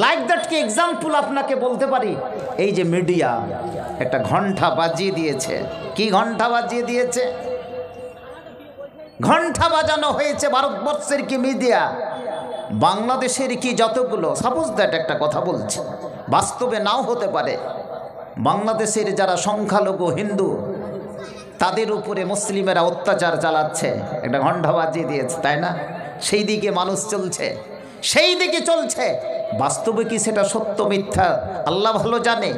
Like that কি example আপনাকে বলতে পারি, এই যে মিডিয়া একটা ঘন্টা বাজিয়ে দিয়েছে। কি ঘন্টা বাজিয়ে দিয়েছে? ঘন্টা বাজানো হয়েছে ভারতবর্ষের কি মিডিয়া, বাংলাদেশের কি যতগুলো, সাপোজ দ্যাট একটা কথা বলছে, বাস্তবে নাও হতে পারে, বাংলাদেশের যারা সংখ্যালঘু হিন্দু তাদের উপরে মুসলিমেরা অত্যাচার চালাচ্ছে, একটা ঘন্টা বাজিয়ে দিয়েছে, তাই না? সেই দিকে মানুষ চলছে, সেই দিকে চলছে। বাস্তবে কি সেটা সত্য মিথ্যা আল্লাহ ভালো জানে।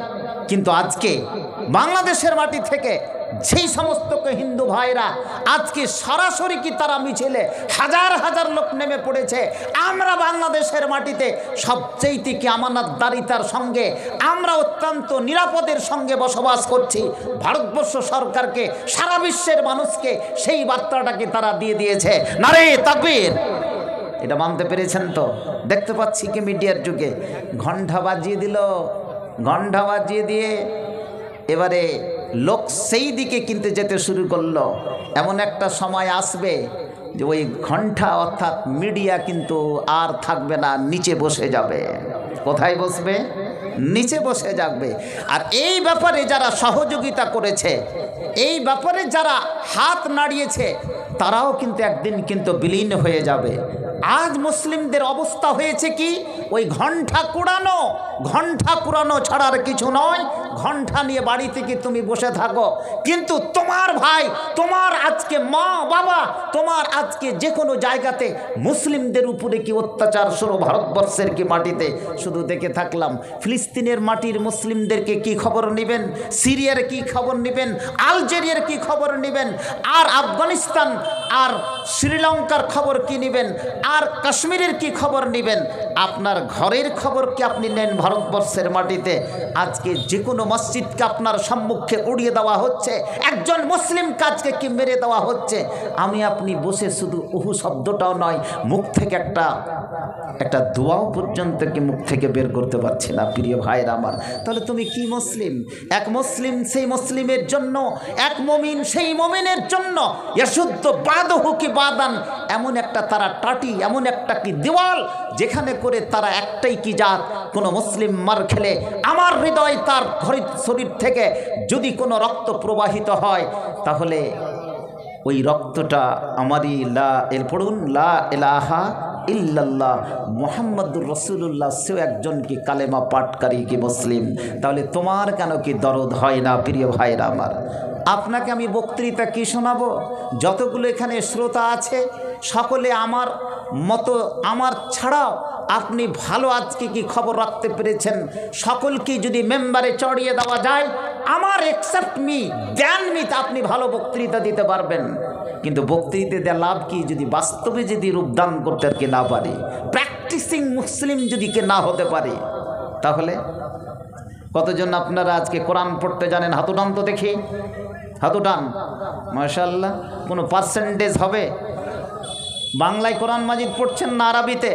কিন্তু আজকে বাংলাদেশের মাটি থেকে যেই সমস্ত হিন্দু ভাইরা আজকে সরাসরি কি তারা মিছিলে হাজার হাজার লোক নেমে পড়েছে, আমরা বাংলাদেশের মাটিতে সবচেয়ে কি আমানতদারিতার সঙ্গে আমরা অত্যন্ত নিরাপদের সঙ্গে বসবাস করছি। ভারতবর্ষ সরকারকে, সারা বিশ্বের মানুষকে সেই বার্তাটাকে তারা দিয়ে দিয়েছে। নারে তাকবীর! এটা মানতে পেরেছেন তো? দেখতে পাচ্ছি কি মিডিয়ার যুগে ঘন্টা বাজিয়ে দিল, ঘন্টা বাজিয়ে দিয়ে এবারে লোক সেই দিকে কিনতে যেতে শুরু করলো। এমন একটা সময় আসবে যে ওই ঘন্টা অর্থাৎ মিডিয়া কিন্তু আর থাকবে না, নিচে বসে যাবে। কোথায় বসবে? নিচে বসে যাবে। আর এই ব্যাপারে যারা সহযোগিতা করেছে, এই ব্যাপারে যারা হাত নাড়িয়েছে, তারাও কিন্তু একদিন কিন্তু বিলীন হয়ে যাবে। আজ মুসলিমদের অবস্থা হয়েছে কি, ওই ঘন্টা কুড়ানো ছাড়ার কিছু নয়। ঘন্টা নিয়ে বাড়ি থেকে তুমি বসে থাকো, কিন্তু তোমার ভাই, তোমার আজকে মা বাবা, তোমার আজকে যে কোনো জায়গাতে মুসলিমদের উপরে কি অত্যাচার শুরু ভারতবর্ষের কি মাটিতে শুধু দেখে থাকলাম। ফিলিস্তিনের মাটির মুসলিমদেরকে কি খবর নেবেন, সিরিয়ার কি খবর নেবেন, আলজেরিয়ার কি খবর নেবেন, আর আফগানিস্তান আর শ্রীলঙ্কার খবর কি নেবেন, আর কাশ্মীরের কি খবর নেবেন? আপনার ঘরের খবর কি আপনি নেন ভারতবর্ষের মাটিতে? আজকে যে কোনো মসজিদকে আপনার সম্মুখে উড়িয়ে দেওয়া হচ্ছে, একজন মুসলিম কাজকে কি মেরে দেওয়া হচ্ছে। আমি আপনি বসে শুধু ওহু শব্দটাও নয়, মুখ থেকে একটা দোয়াও পর্যন্ত কি মুখ থেকে বের করতে পারছি না। প্রিয় ভাইরা আমার, তাহলে তুমি কি মুসলিম? এক মুসলিম সেই মুসলিমের জন্য, এক মুমিন সেই মুমিনের জন্য ইয়াশুদ্ধ বাদহু কি বাদান, এমন একটা তারা টাটি, এমন একটা কি দেওয়াল, যেখানে করে তারা একটাই কি জাত। কোনো মুসলিম মার খেলে আমার হৃদয়, তার শরীর থেকে যদি কোনো রক্ত প্রবাহিত হয়, তাহলে ওই রক্তটা আমারই পড়ুন লা ইলাহা ইল্লাল্লাহ মুহাম্মাদুর রাসূলুল্লাহ, সেও একজন কি কালেমা পাঠকারী কি মুসলিম। তাহলে তোমার কেন কি দরদ হয় না? প্রিয় ভাইরা আমার, আপনাকে আমি বক্তৃতা কি শোনাবো? যতগুলো এখানে শ্রোতা আছে সকলে আমার মতো, আমার ছাড়াও আপনি ভালো আজকে কি খবর রাখতে পেরেছেন? সকলকে যদি মেম্বারে চড়িয়ে দেওয়া যায়, আমার একসেপ্ট মি, দেন মি, আপনি ভালো বক্তৃতা দিতে পারবেন। কিন্তু বক্তৃতা দেওয়া লাভ কি যদি বাস্তবে যদি রূপদান করতে আর কি না পারে, প্র্যাকটিসিং মুসলিম যদি কে না হতে পারে? তাহলে কতজন আপনারা আজকে কোরআন পড়তে জানেন? হাত উঠান তো দেখি, হাত উঠান। মাশাআল্লাহ, কোনো পার্সেন্টেজ হবে? বাংলায় কোরআন মাজিদ পড়ছেন না আরবিতে?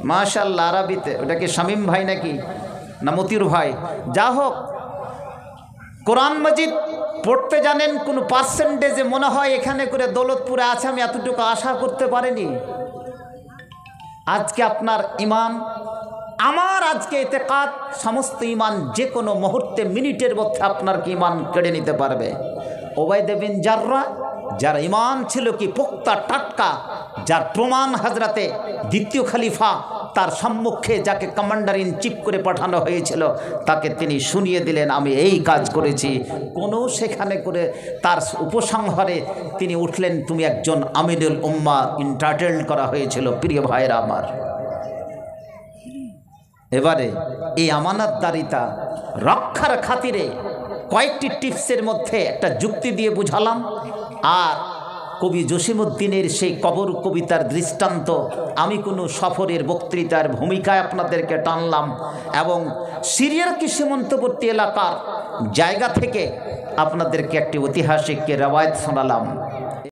মাশাআল্লাহ, আরবিতে। ওটা কি শামীম ভাই নাকি না মতিউর ভাই? যা হোক, কোরআন মাজিদ পড়তে জানেন। কোনো পার্সেন্টেজে মনে হয় এখানে করে দৌলতপুরে আছে, আমি এতটুকু আশা করতে পারিনি। আজকে আপনার ইমান, আমার আজকে ইতিকাদ, সমস্ত ইমান যে কোনো মুহূর্তে, মিনিটের মধ্যে আপনার কি ইমান কেড়ে নিতে পারবে। ওবায়দা বিন জাররা, যার ইমান ছিল কি পোক্তা টাটকা, যার প্রমাণ হাজরাতে দ্বিতীয় খলিফা তার সম্মুখে যাকে কমান্ডার ইন চিফ করে পাঠানো হয়েছিল, তাকে তিনি শুনিয়ে দিলেন আমি এই কাজ করেছি। কোনো সেখানে করে তার উপসংহারে তিনি উঠলেন, তুমি একজন আমিরুল উম্মাহ ইন্টাইটেলড করা হয়েছিল। প্রিয় ভাইরা আমার, এবারে এই আমানতদারিতা রক্ষার খাতিরে কয়েকটি টিপসের মধ্যে একটা যুক্তি দিয়ে বুঝালাম। আর কবি জসিমউদ্দিনের সেই কবর কবিতার দৃষ্টান্ত আমি কোনো সফরের বক্তৃতার ভূমিকায় আপনাদেরকে টানলাম, এবং সিরিয়ার কি সীমান্তবর্তী এলাকার জায়গা থেকে আপনাদেরকে একটি ঐতিহাসিক রেওয়ায়েত শোনালাম।